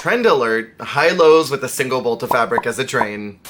Trend alert, high lows with a single bolt of fabric as a train.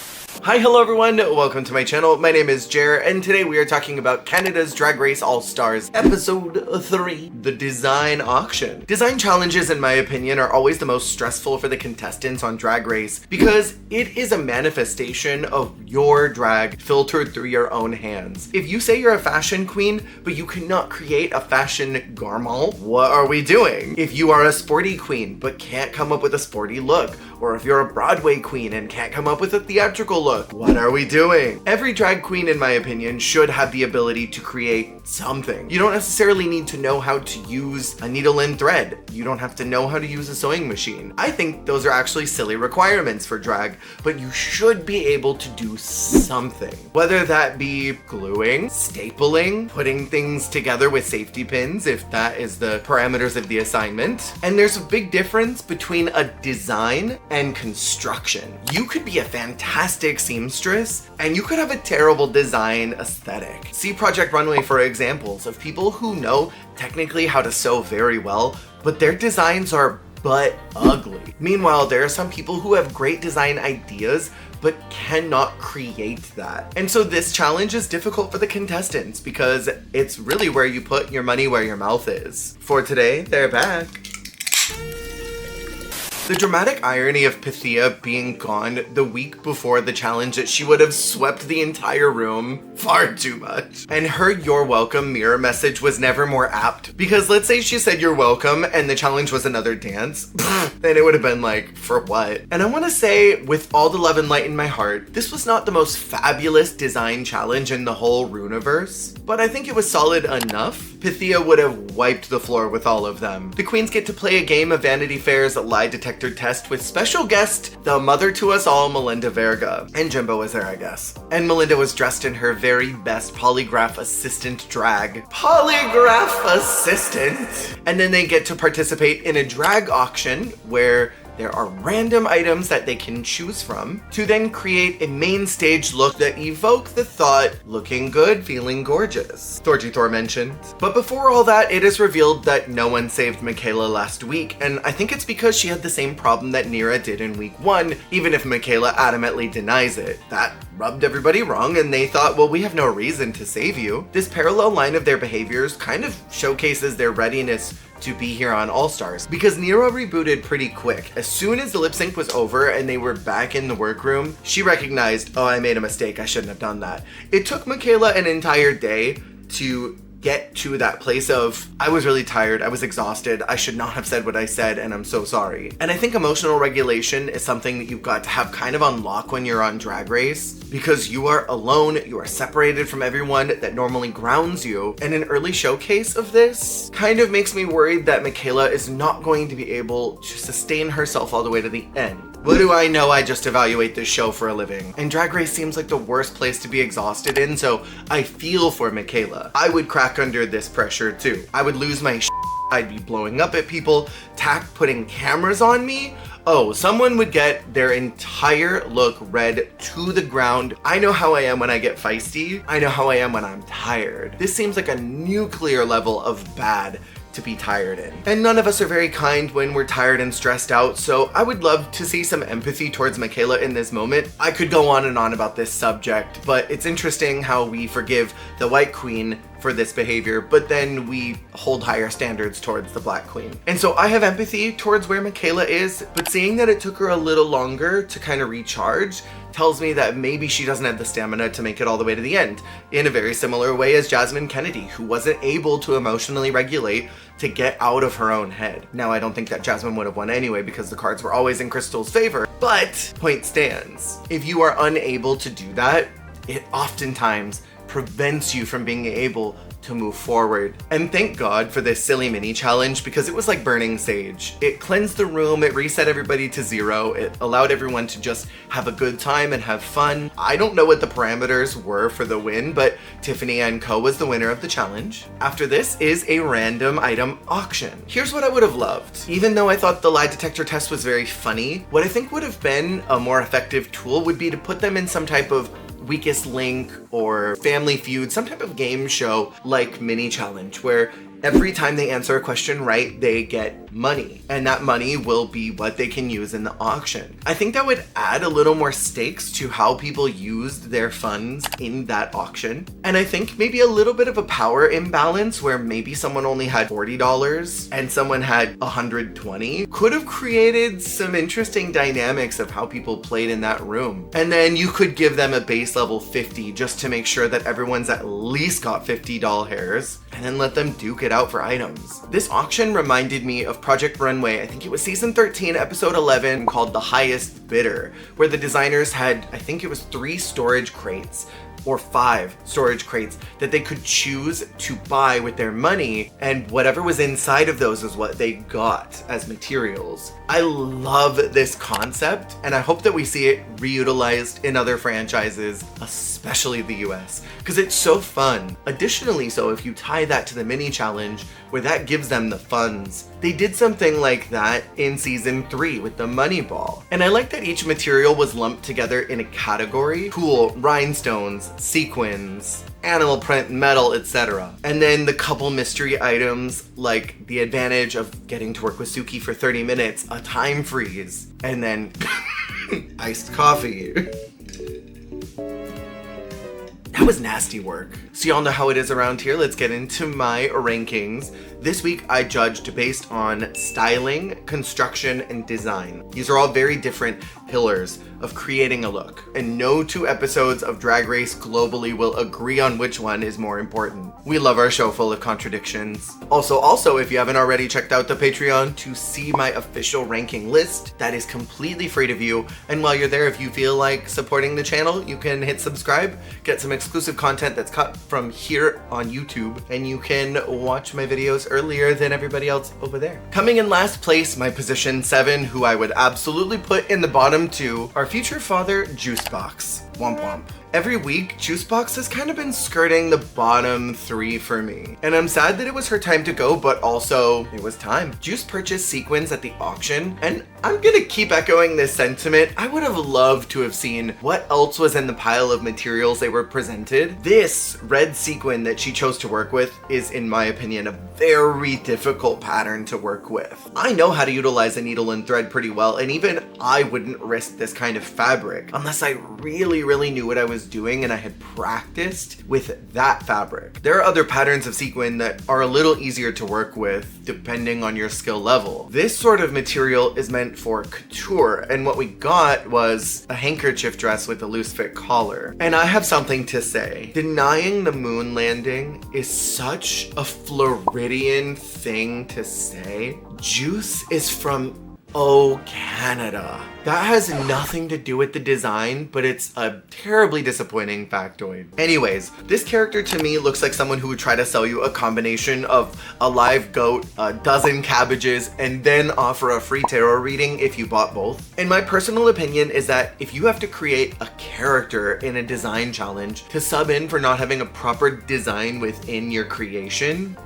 Hi, hello everyone, welcome to my channel. My name is Jer, and today we are talking about Canada's Drag Race All-Stars Episode 3, the Design Auction. Design challenges, in my opinion, are always the most stressful for the contestants on Drag Race because it is a manifestation of your drag filtered through your own hands. If you say you're a fashion queen, but you cannot create a fashion garment, what are we doing? If you are a sporty queen, but can't come up with a sporty look, or if you're a Broadway queen and can't come up with a theatrical look, what are we doing? Every drag queen, in my opinion, should have the ability to create something. You don't necessarily need to know how to use a needle and thread. You don't have to know how to use a sewing machine. I think those are actually silly requirements for drag, but you should be able to do something. Whether that be gluing, stapling, putting things together with safety pins, if that is the parameters of the assignment. And there's a big difference between a design and construction. You could be a fantastic seamstress and you could have a terrible design aesthetic. See Project Runway for examples of people who know technically how to sew very well, but their designs are butt ugly. Meanwhile, there are some people who have great design ideas but cannot create that. And so this challenge is difficult for the contestants because it's really where you put your money where your mouth is. For today, they're back. The dramatic irony of Pythia being gone the week before the challenge that she would have swept the entire room far too much. And her "you're welcome" mirror message was never more apt, because let's say she said "you're welcome" and the challenge was another dance, then it would have been like, for what? And I want to say, with all the love and light in my heart, this was not the most fabulous design challenge in the whole Runiverse, but I think it was solid enough. Pythia would have wiped the floor with all of them. The queens get to play a game of Vanity Fair's lie detector test with special guest, the mother to us all, Melinda Verga. And Jimbo was there, I guess. And Melinda was dressed in her very best polygraph assistant drag. Polygraph assistant! And then they get to participate in a drag auction where there are random items that they can choose from to then create a main stage look that evoke the thought, looking good, feeling gorgeous. Thorgy Thor mentioned. But before all that, it is revealed that no one saved Michaela last week, and I think it's because she had the same problem that Nira did in week 1, even if Michaela adamantly denies it. That rubbed everybody wrong, and they thought, well, we have no reason to save you. This parallel line of their behaviors kind of showcases their readiness to be here on All-Stars, because Nero rebooted pretty quick. As soon as the lip sync was over and they were back in the workroom, she recognized, oh, I made a mistake, I shouldn't have done that. It took Michaela an entire day to get to that place of, I was really tired, I was exhausted, I should not have said what I said, and I'm so sorry. And I think emotional regulation is something that you've got to have kind of on lock when you're on Drag Race, because you are alone, you are separated from everyone that normally grounds you. And an early showcase of this kind of makes me worried that Michaela is not going to be able to sustain herself all the way to the end. What do I know? I just evaluate this show for a living. And Drag Race seems like the worst place to be exhausted in, so I feel for Michaela. I would crack under this pressure too. I would lose my shit. I'd be blowing up at people, putting cameras on me. Oh, someone would get their entire look read to the ground. I know how I am when I get feisty. I know how I am when I'm tired. This seems like a nuclear level of bad to be tired in. And none of us are very kind when we're tired and stressed out, so I would love to see some empathy towards Michaela in this moment. I could go on and on about this subject, but it's interesting how we forgive the white queen for this behavior, but then we hold higher standards towards the black queen. And so I have empathy towards where Michaela is, but seeing that it took her a little longer to kind of recharge tells me that maybe she doesn't have the stamina to make it all the way to the end, in a very similar way as Jasmine Kennedy, who wasn't able to emotionally regulate to get out of her own head. Now, I don't think that Jasmine would have won anyway because the cards were always in Crystal's favor, but point stands. If you are unable to do that, it oftentimes prevents you from being able to move forward. And thank God for this silly mini challenge, because it was like burning sage. It cleansed the room, it reset everybody to 0, it allowed everyone to just have a good time and have fun. I don't know what the parameters were for the win, but Tiffany & Co was the winner of the challenge. After this is a random item auction. Here's what I would have loved. Even though I thought the lie detector test was very funny, what I think would have been a more effective tool would be to put them in some type of Weakest Link or Family Feud, some type of game show like mini challenge where Every time they answer a question right, they get money, and that money will be what they can use in the auction. I think that would add a little more stakes to how people used their funds in that auction. And I think maybe a little bit of a power imbalance where maybe someone only had $40 and someone had $120 could have created some interesting dynamics of how people played in that room. And then you could give them a base level 50 just to make sure that everyone's at least got 50 doll hairs, and then let them duke it out for items. This auction reminded me of Project Runway. I think it was season 13, episode 11, called The Highest Bidder, where the designers had, I think it was 3 storage crates or 5 storage crates that they could choose to buy with their money, and whatever was inside of those is what they got as materials. I love this concept, and I hope that we see it reutilized in other franchises, especially the US, because it's so fun. Additionally, so if you tie that to the mini challenge, where that gives them the funds, they did something like that in season 3 with the money ball. And I like that each material was lumped together in a category: cool, rhinestones, sequins, animal print, metal, etc. And then the couple mystery items like the advantage of getting to work with Suki for 30 minutes, a time freeze, and then iced coffee. That was nasty work. So y'all know how it is around here. Let's get into my rankings. This week I judged based on styling, construction, and design. These are all very different pillars of creating a look, and no 2 episodes of Drag Race globally will agree on which one is more important. We love our show full of contradictions. Also, if you haven't already checked out the Patreon to see my official ranking list, that is completely free to view. And while you're there, if you feel like supporting the channel, you can hit subscribe, get some exclusive content that's cut from here on YouTube, and you can watch my videos earlier than everybody else over there. Coming in last place, my position 7, who I would absolutely put in the bottom 2, our future father, Juicebox. Womp womp. Every week, Juicebox has kind of been skirting the bottom 3 for me. And I'm sad that it was her time to go, but also it was time. Juice purchased sequins at the auction, and I'm gonna keep echoing this sentiment. I would have loved to have seen what else was in the pile of materials they were presented. This red sequin that she chose to work with is, in my opinion, a very difficult pattern to work with. I know how to utilize a needle and thread pretty well, and even I wouldn't risk this kind of fabric unless I really knew what I was doing and I had practiced with that fabric. There are other patterns of sequin that are a little easier to work with depending on your skill level. This sort of material is meant for couture, and what we got was a handkerchief dress with a loose fit collar. And I have something to say. Denying the moon landing is such a Floridian thing to say. Juice is from Canada. That has nothing to do with the design, but it's a terribly disappointing factoid. Anyways, this character to me looks like someone who would try to sell you a combination of a live goat, a dozen cabbages, and then offer a free tarot reading if you bought both. And my personal opinion is that if you have to create a character in a design challenge to sub in for not having a proper design within your creation,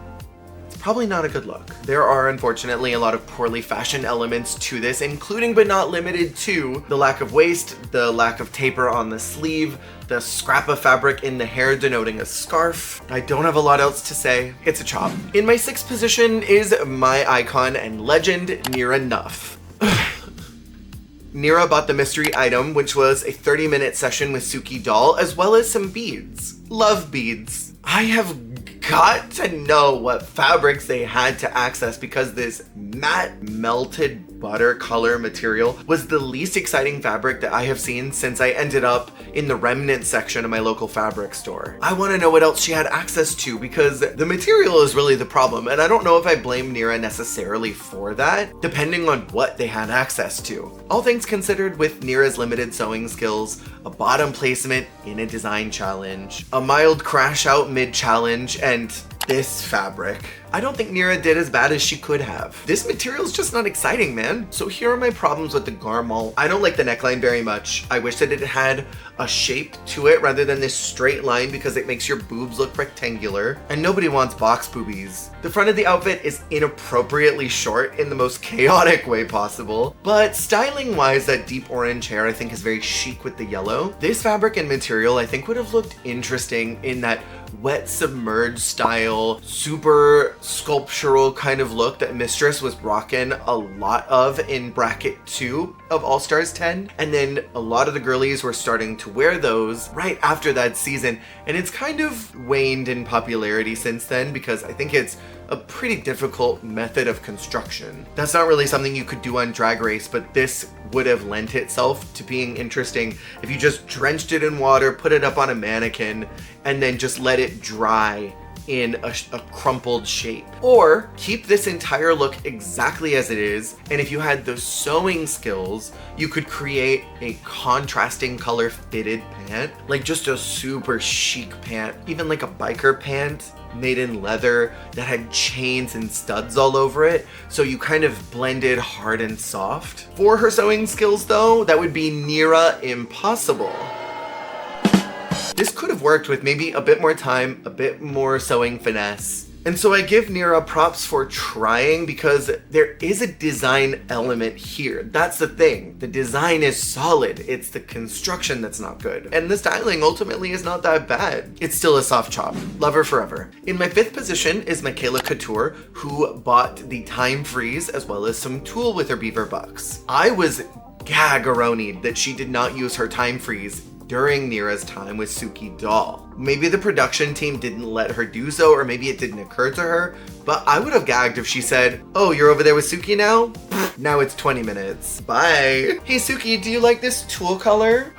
probably not a good look. There are unfortunately a lot of poorly fashioned elements to this, including but not limited to the lack of waist, the lack of taper on the sleeve, the scrap of fabric in the hair denoting a scarf. I don't have a lot else to say. It's a chop. In my 6th position is my icon and legend, Nira Nuff. Nira bought the mystery item, which was a 30-minute session with Suki doll, as well as some beads. Love beads. I have got to know what fabrics they had to access, because this matte melted butter color material was the least exciting fabric that I have seen since I ended up in the remnant section of my local fabric store. I want to know what else she had access to, because the material is really the problem, and I don't know if I blame Nira necessarily for that, depending on what they had access to. All things considered, with Nira's limited sewing skills, a bottom placement in a design challenge, a mild crash out mid-challenge, and this fabric, I don't think Nira did as bad as she could have. This material's just not exciting, man. So here are my problems with the garment. I don't like the neckline very much. I wish that it had a shape to it rather than this straight line, because it makes your boobs look rectangular, and nobody wants box boobies. The front of the outfit is inappropriately short in the most chaotic way possible, but styling wise, that deep orange hair I think is very chic with the yellow. This fabric and material I think would have looked interesting in that wet submerged style, super sculptural kind of look that Mistress was rocking a lot of in bracket 2 of All Stars 10. And then a lot of the girlies were starting to wear those right after that season. And it's kind of waned in popularity since then because I think it's a pretty difficult method of construction. That's not really something you could do on Drag Race, but this would have lent itself to being interesting if you just drenched it in water, put it up on a mannequin, and then just let it dry in a crumpled shape. Or keep this entire look exactly as it is, and if you had those sewing skills, you could create a contrasting color fitted pant, like just a super chic pant, even like a biker pant made in leather that had chains and studs all over it, so you kind of blended hard and soft. For her sewing skills though, that would be near impossible. This could have worked with maybe a bit more time, a bit more sewing finesse. And so I give Nira props for trying because there is a design element here. That's the thing. The design is solid. It's the construction that's not good. And the styling ultimately is not that bad. It's still a soft chop. Love her forever. In my 5th position is Michaela Couture, who bought the time freeze as well as some tulle with her beaver bucks. I was gaggaronied that she did not use her time freeze during Nira's time with Suki Doll. Maybe the production team didn't let her do so, or maybe it didn't occur to her, but I would have gagged if she said, "Oh, you're over there with Suki now? Now it's 20 minutes. Bye." Hey Suki, do you like this tulle color?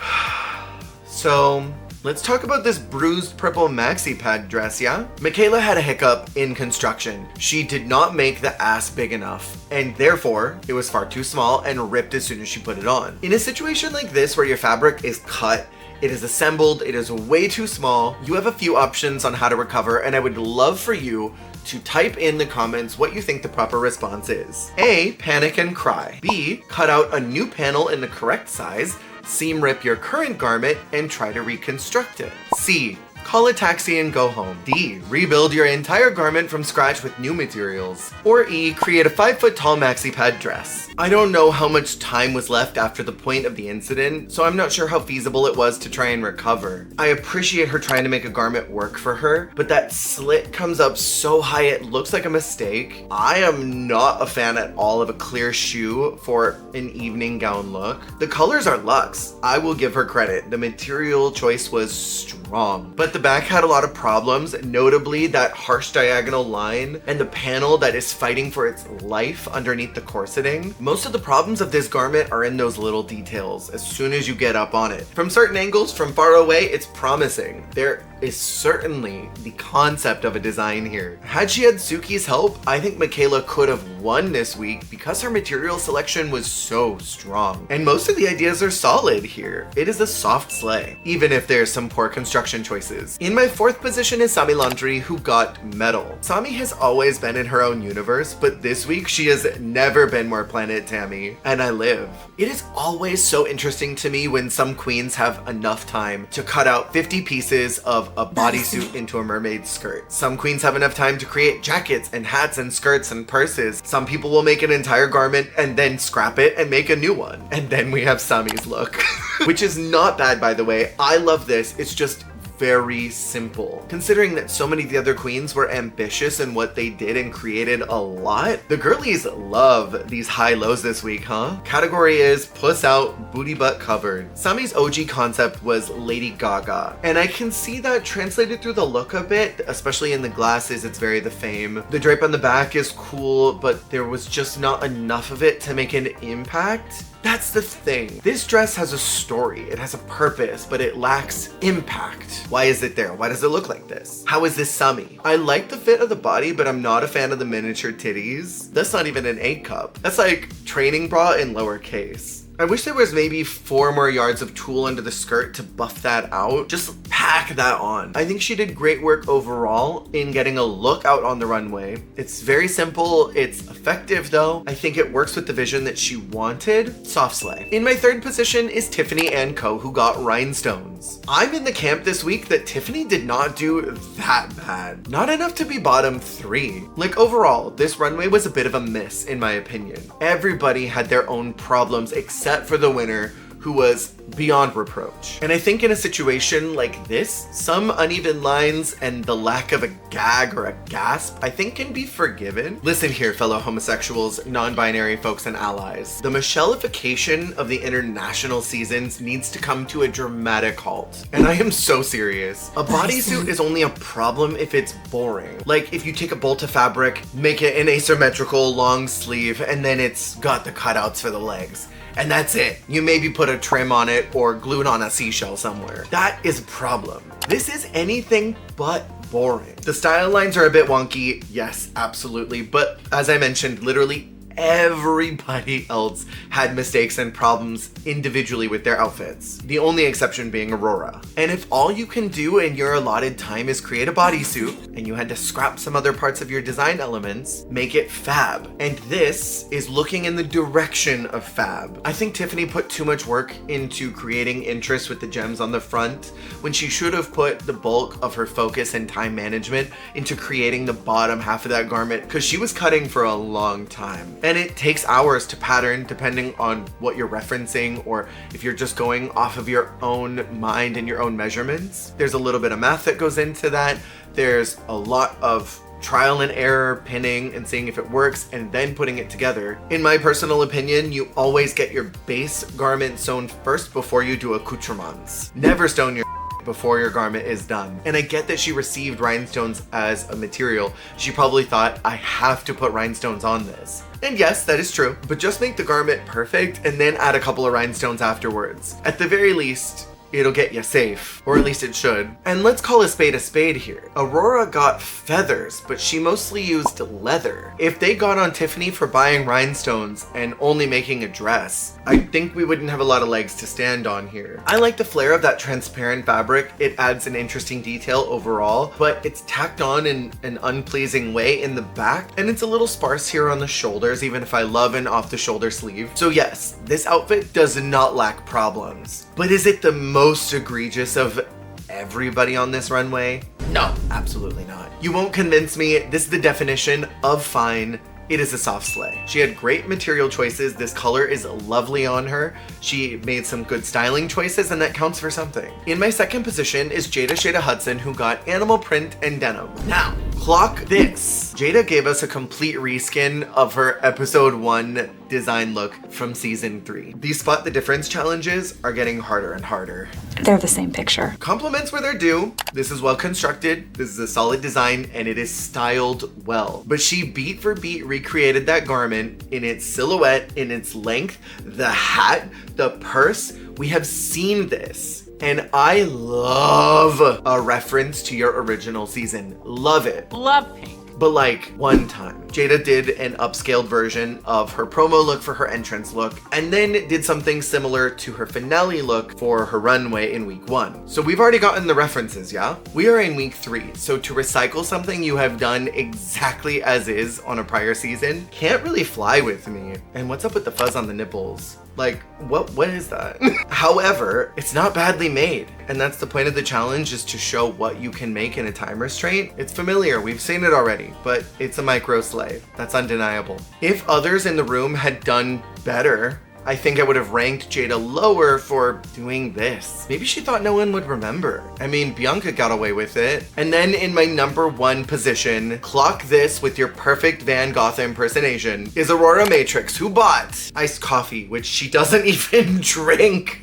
So, let's talk about this bruised purple maxi pad dress, yeah? Michaela had a hiccup in construction. She did not make the ass big enough, and therefore, it was far too small and ripped as soon as she put it on. In a situation like this where your fabric is cut, it is assembled, it is way too small, you have a few options on how to recover, and I would love for you to type in the comments what you think the proper response is. A, panic and cry. B, cut out a new panel in the correct size, seam rip your current garment, and try to reconstruct it. C, call a taxi and go home. D, rebuild your entire garment from scratch with new materials. Or E, create a 5-foot tall maxi pad dress. I don't know how much time was left after the point of the incident, so I'm not sure how feasible it was to try and recover. I appreciate her trying to make a garment work for her, but that slit comes up so high it looks like a mistake. I am not a fan at all of a clear shoe for an evening gown look. The colors are luxe. I will give her credit. The material choice was strong, but the back had a lot of problems, notably that harsh diagonal line and the panel that is fighting for its life underneath the corseting. Most of the problems of this garment are in those little details as soon as you get up on it. From certain angles, from far away, it's promising. There is certainly the concept of a design here. Had she had Suki's help, I think Michaela could have won this week because her material selection was so strong. And most of the ideas are solid here. It is a soft sleigh, even if there's some poor construction choices. In my 4th position is Sami Laundry, who got medal. Sami has always been in her own universe, but this week she has never been more Planet Tammy, and I live. It is always so interesting to me when some queens have enough time to cut out 50 pieces of a bodysuit into a mermaid skirt. Some queens have enough time to create jackets and hats and skirts and purses. Some people will make an entire garment and then scrap it and make a new one. And then we have Sami's look, which is not bad, by the way. I love this. It's just very simple. Considering that so many of the other queens were ambitious in what they did and created a lot, the girlies love these high lows this week, huh? Category is puss out, booty butt covered. Sami's OG concept was Lady Gaga, and I can see that translated through the look a bit, especially in the glasses. It's very the Fame. The drape on the back is cool, but there was just not enough of it to make an impact. That's the thing. This dress has a story, it has a purpose, but it lacks impact. Why is it there? Why does it look like this? How is this Sami? I like the fit of the body, but I'm not a fan of the miniature titties. That's not even an 8 cup. That's like training bra in lowercase. I wish there was maybe 4 more yards of tulle under the skirt to buff that out. Just pack that on. I think she did great work overall in getting a look out on the runway. It's very simple. It's effective though. I think it works with the vision that she wanted. Soft slay. In my 3rd position is Tiffany and Co, who got rhinestones. I'm in the camp this week that Tiffany did not do that bad. Not enough to be bottom 3. Like overall, this runway was a bit of a miss in my opinion. Everybody had their own problems except for the winner, who was beyond reproach. And I think in a situation like this, some uneven lines and the lack of a gag or a gasp, I think can be forgiven. Listen here, fellow homosexuals, non-binary folks and allies. The Michelle-ification of the international seasons needs to come to a dramatic halt. And I am so serious. A bodysuit is only a problem if it's boring. Like if you take a bolt of fabric, make it an asymmetrical long sleeve, and then it's got the cutouts for the legs. And that's it. You maybe put a trim on it or glue it on a seashell somewhere. That is a problem. This is anything but boring. The style lines are a bit wonky, yes, absolutely. But as I mentioned, literally everybody else had mistakes and problems individually with their outfits. The only exception being Aurora. And if all you can do in your allotted time is create a bodysuit and you had to scrap some other parts of your design elements, make it fab. And this is looking in the direction of fab. I think Tiffany put too much work into creating interest with the gems on the front when she should have put the bulk of her focus and time management into creating the bottom half of that garment, because she was cutting for a long time. And it takes hours to pattern depending on what you're referencing, or if you're just going off of your own mind and your own measurements. There's a little bit of math that goes into that. There's a lot of trial and error, pinning and seeing if it works, and then putting it together. In my personal opinion, you always get your base garment sewn first before you do accoutrements. Never stone your before your garment is done. And I get that she received rhinestones as a material. She probably thought, I have to put rhinestones on this. And yes, that is true, but just make the garment perfect and then add a couple of rhinestones afterwards. At the very least, it'll get you safe, or at least it should. And let's call a spade here. Aurora got feathers, but she mostly used leather. If they got on Tiffany for buying rhinestones and only making a dress, I think we wouldn't have a lot of legs to stand on here. I like the flare of that transparent fabric. It adds an interesting detail overall, but it's tacked on in an unpleasing way in the back, and it's a little sparse here on the shoulders, even if I love an off the shoulder sleeve. So yes, this outfit does not lack problems, but is it the most egregious of everybody on this runway? No, absolutely not. You won't convince me. This is the definition of fine. It is a soft slay. She had great material choices. This color is lovely on her. She made some good styling choices, and that counts for something. In my second position is Jada Shada Hudson, who got animal print and denim. Now, clock this. Jada gave us a complete reskin of her episode 1 design look from season 3. These spot the difference challenges are getting harder and harder. They're the same picture. Compliments where they're due. This is well constructed, this is a solid design, and it is styled well. But she beat for beat recreated that garment in its silhouette, in its length, the hat, the purse. We have seen this. And I love a reference to your original season. Love it. Love pink. But like one time, Jada did an upscaled version of her promo look for her entrance look, and then did something similar to her finale look for her runway in week 1. So we've already gotten the references, yeah? We are in week 3, so to recycle something you have done exactly as is on a prior season can't really fly with me. And what's up with the fuzz on the nipples? Like, what is that? However, it's not badly made. And that's the point of the challenge, is to show what you can make in a time restraint. It's familiar, we've seen it already, but it's a micro slay. That's undeniable. If others in the room had done better, I think I would have ranked Jada lower for doing this. Maybe she thought no one would remember. I mean, Bianca got away with it. And then in my number 1 position, clock this with your perfect Van Gogh impersonation, is Aurora Matrix, who bought iced coffee, which she doesn't even drink.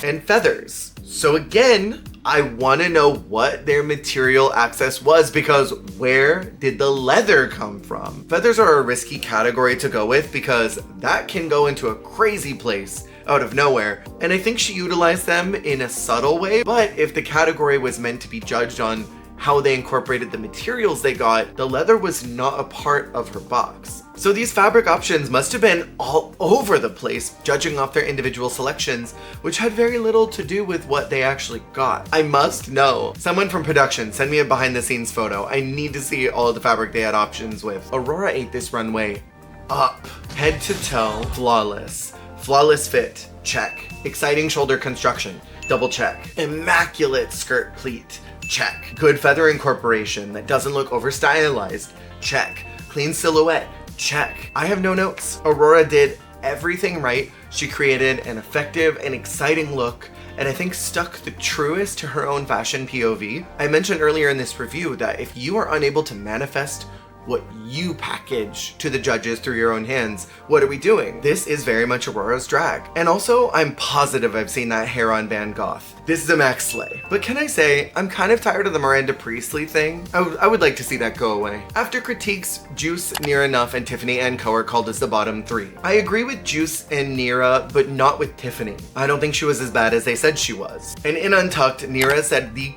And feathers. So again, I want to know what their material access was, because where did the leather come from? Feathers are a risky category to go with because that can go into a crazy place out of nowhere. And I think she utilized them in a subtle way, but if the category was meant to be judged on how they incorporated the materials they got, the leather was not a part of her box. So these fabric options must have been all over the place, judging off their individual selections, which had very little to do with what they actually got. I must know. Someone from production, send me a behind the scenes photo. I need to see all of the fabric they had options with. Aurora ate this runway up. Head to toe, flawless. Flawless fit, check. Exciting shoulder construction, double check. Immaculate skirt pleat, check. Good feather incorporation that doesn't look over stylized, check. Clean silhouette, check. I have no notes. Aurora did everything right. She created an effective and exciting look, and I think stuck the truest to her own fashion POV. I mentioned earlier in this review that if you are unable to manifest what you package to the judges through your own hands, what are we doing? This is very much Aurora's drag. And also, I'm positive I've seen that hair on Van Gogh. This is a max slay. But can I say, I'm kind of tired of the Miranda Priestley thing. I would like to see that go away. After critiques, Juice, Near Enough, and Tiffany and Co are called as the bottom three. I agree with Juice and Nira, but not with Tiffany. I don't think she was as bad as they said she was. And in Untucked, Nira said the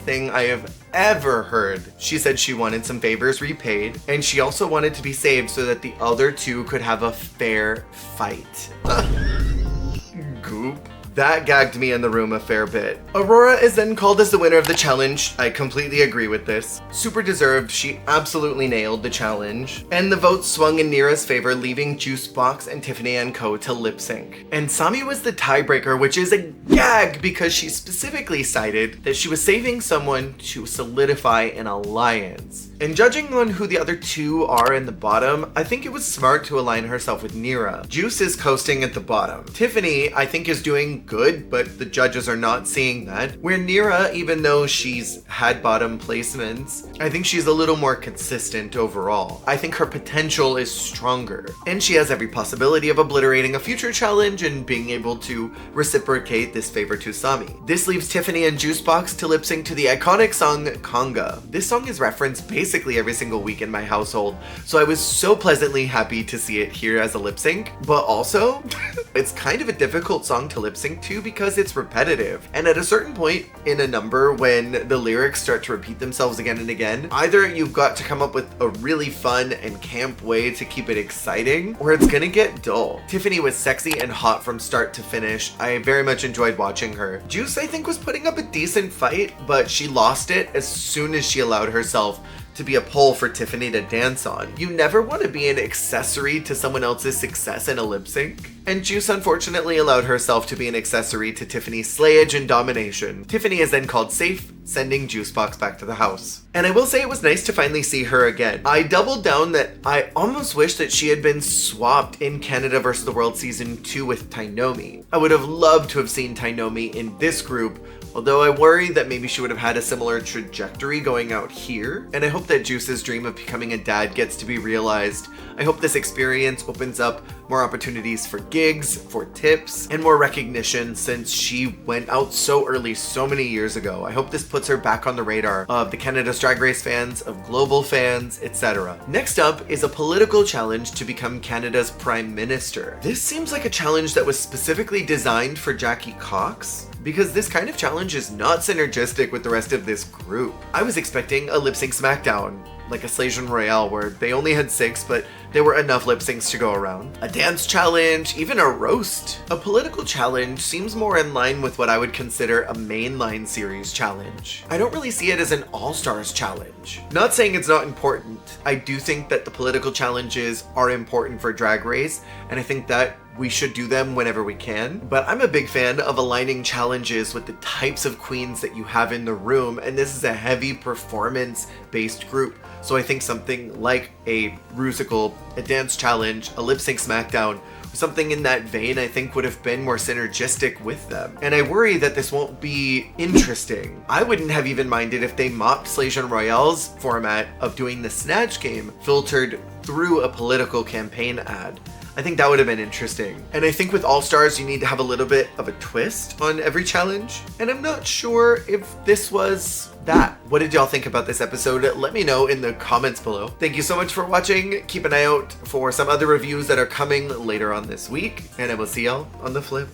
thing I have ever heard. She said she wanted some favors repaid, and she also wanted to be saved so that the other two could have a fair fight. Goop. That gagged me in the room a fair bit. Aurora is then called as the winner of the challenge. I completely agree with this. Super deserved, she absolutely nailed the challenge. And the votes swung in Nira's favor, leaving Juicebox and Tiffany and Co to lip sync. And Sami was the tiebreaker, which is a gag because she specifically cited that she was saving someone to solidify an alliance. And judging on who the other two are in the bottom, I think it was smart to align herself with Nira. Juice is coasting at the bottom. Tiffany, I think, is doing good, but the judges are not seeing that. Where Nira, even though she's had bottom placements, I think she's a little more consistent overall. I think her potential is stronger, and she has every possibility of obliterating a future challenge and being able to reciprocate this favor to Sami. This leaves Tiffany and Juicebox to lip sync to the iconic song Conga. This song is referenced basically every single week in my household, so I was so pleasantly happy to see it here as a lip sync. But also, it's kind of a difficult song to lip sync to because it's repetitive. And at a certain point in a number, when the lyrics start to repeat themselves again and again, either you've got to come up with a really fun and camp way to keep it exciting, or it's gonna get dull. Tiffany was sexy and hot from start to finish. I very much enjoyed watching her. Juice, I think, was putting up a decent fight, but she lost it as soon as she allowed herself to be a pole for Tiffany to dance on. You never want to be an accessory to someone else's success in a lip sync. And Juice unfortunately allowed herself to be an accessory to Tiffany's slayage and domination. Tiffany is then called safe, sending Juicebox back to the house. And I will say it was nice to finally see her again. I doubled down that I almost wish that she had been swapped in Canada vs. the World Season 2 with Tainomi. I would have loved to have seen Tainomi in this group, although I worry that maybe she would have had a similar trajectory going out here. And I hope that Juice's dream of becoming a dad gets to be realized. I hope this experience opens up more opportunities for gigs, for tips, and more recognition since she went out so early so many years ago. I hope this puts her back on the radar of the Canada's Drag Race fans, of global fans, etc. Next up is a political challenge to become Canada's Prime Minister. This seems like a challenge that was specifically designed for Jackie Cox, because this kind of challenge is not synergistic with the rest of this group. I was expecting a lip sync smackdown, like a Slation Royale where they only had 6, but there were enough lip syncs to go around. A dance challenge, even a roast. A political challenge seems more in line with what I would consider a mainline series challenge. I don't really see it as an all-stars challenge. Not saying it's not important. I do think that the political challenges are important for Drag Race, and I think that we should do them whenever we can. But I'm a big fan of aligning challenges with the types of queens that you have in the room, and this is a heavy performance-based group. So I think something like a musical, a dance challenge, a lip sync smackdown, something in that vein I think would have been more synergistic with them. And I worry that this won't be interesting. I wouldn't have even minded if they mocked Slation Royale's format of doing the Snatch game filtered through a political campaign ad. I think that would have been interesting. And I think with All Stars, you need to have a little bit of a twist on every challenge. And I'm not sure if this was that. What did y'all think about this episode? Let me know in the comments below. Thank you so much for watching. Keep an eye out for some other reviews that are coming later on this week. And I will see y'all on the flip.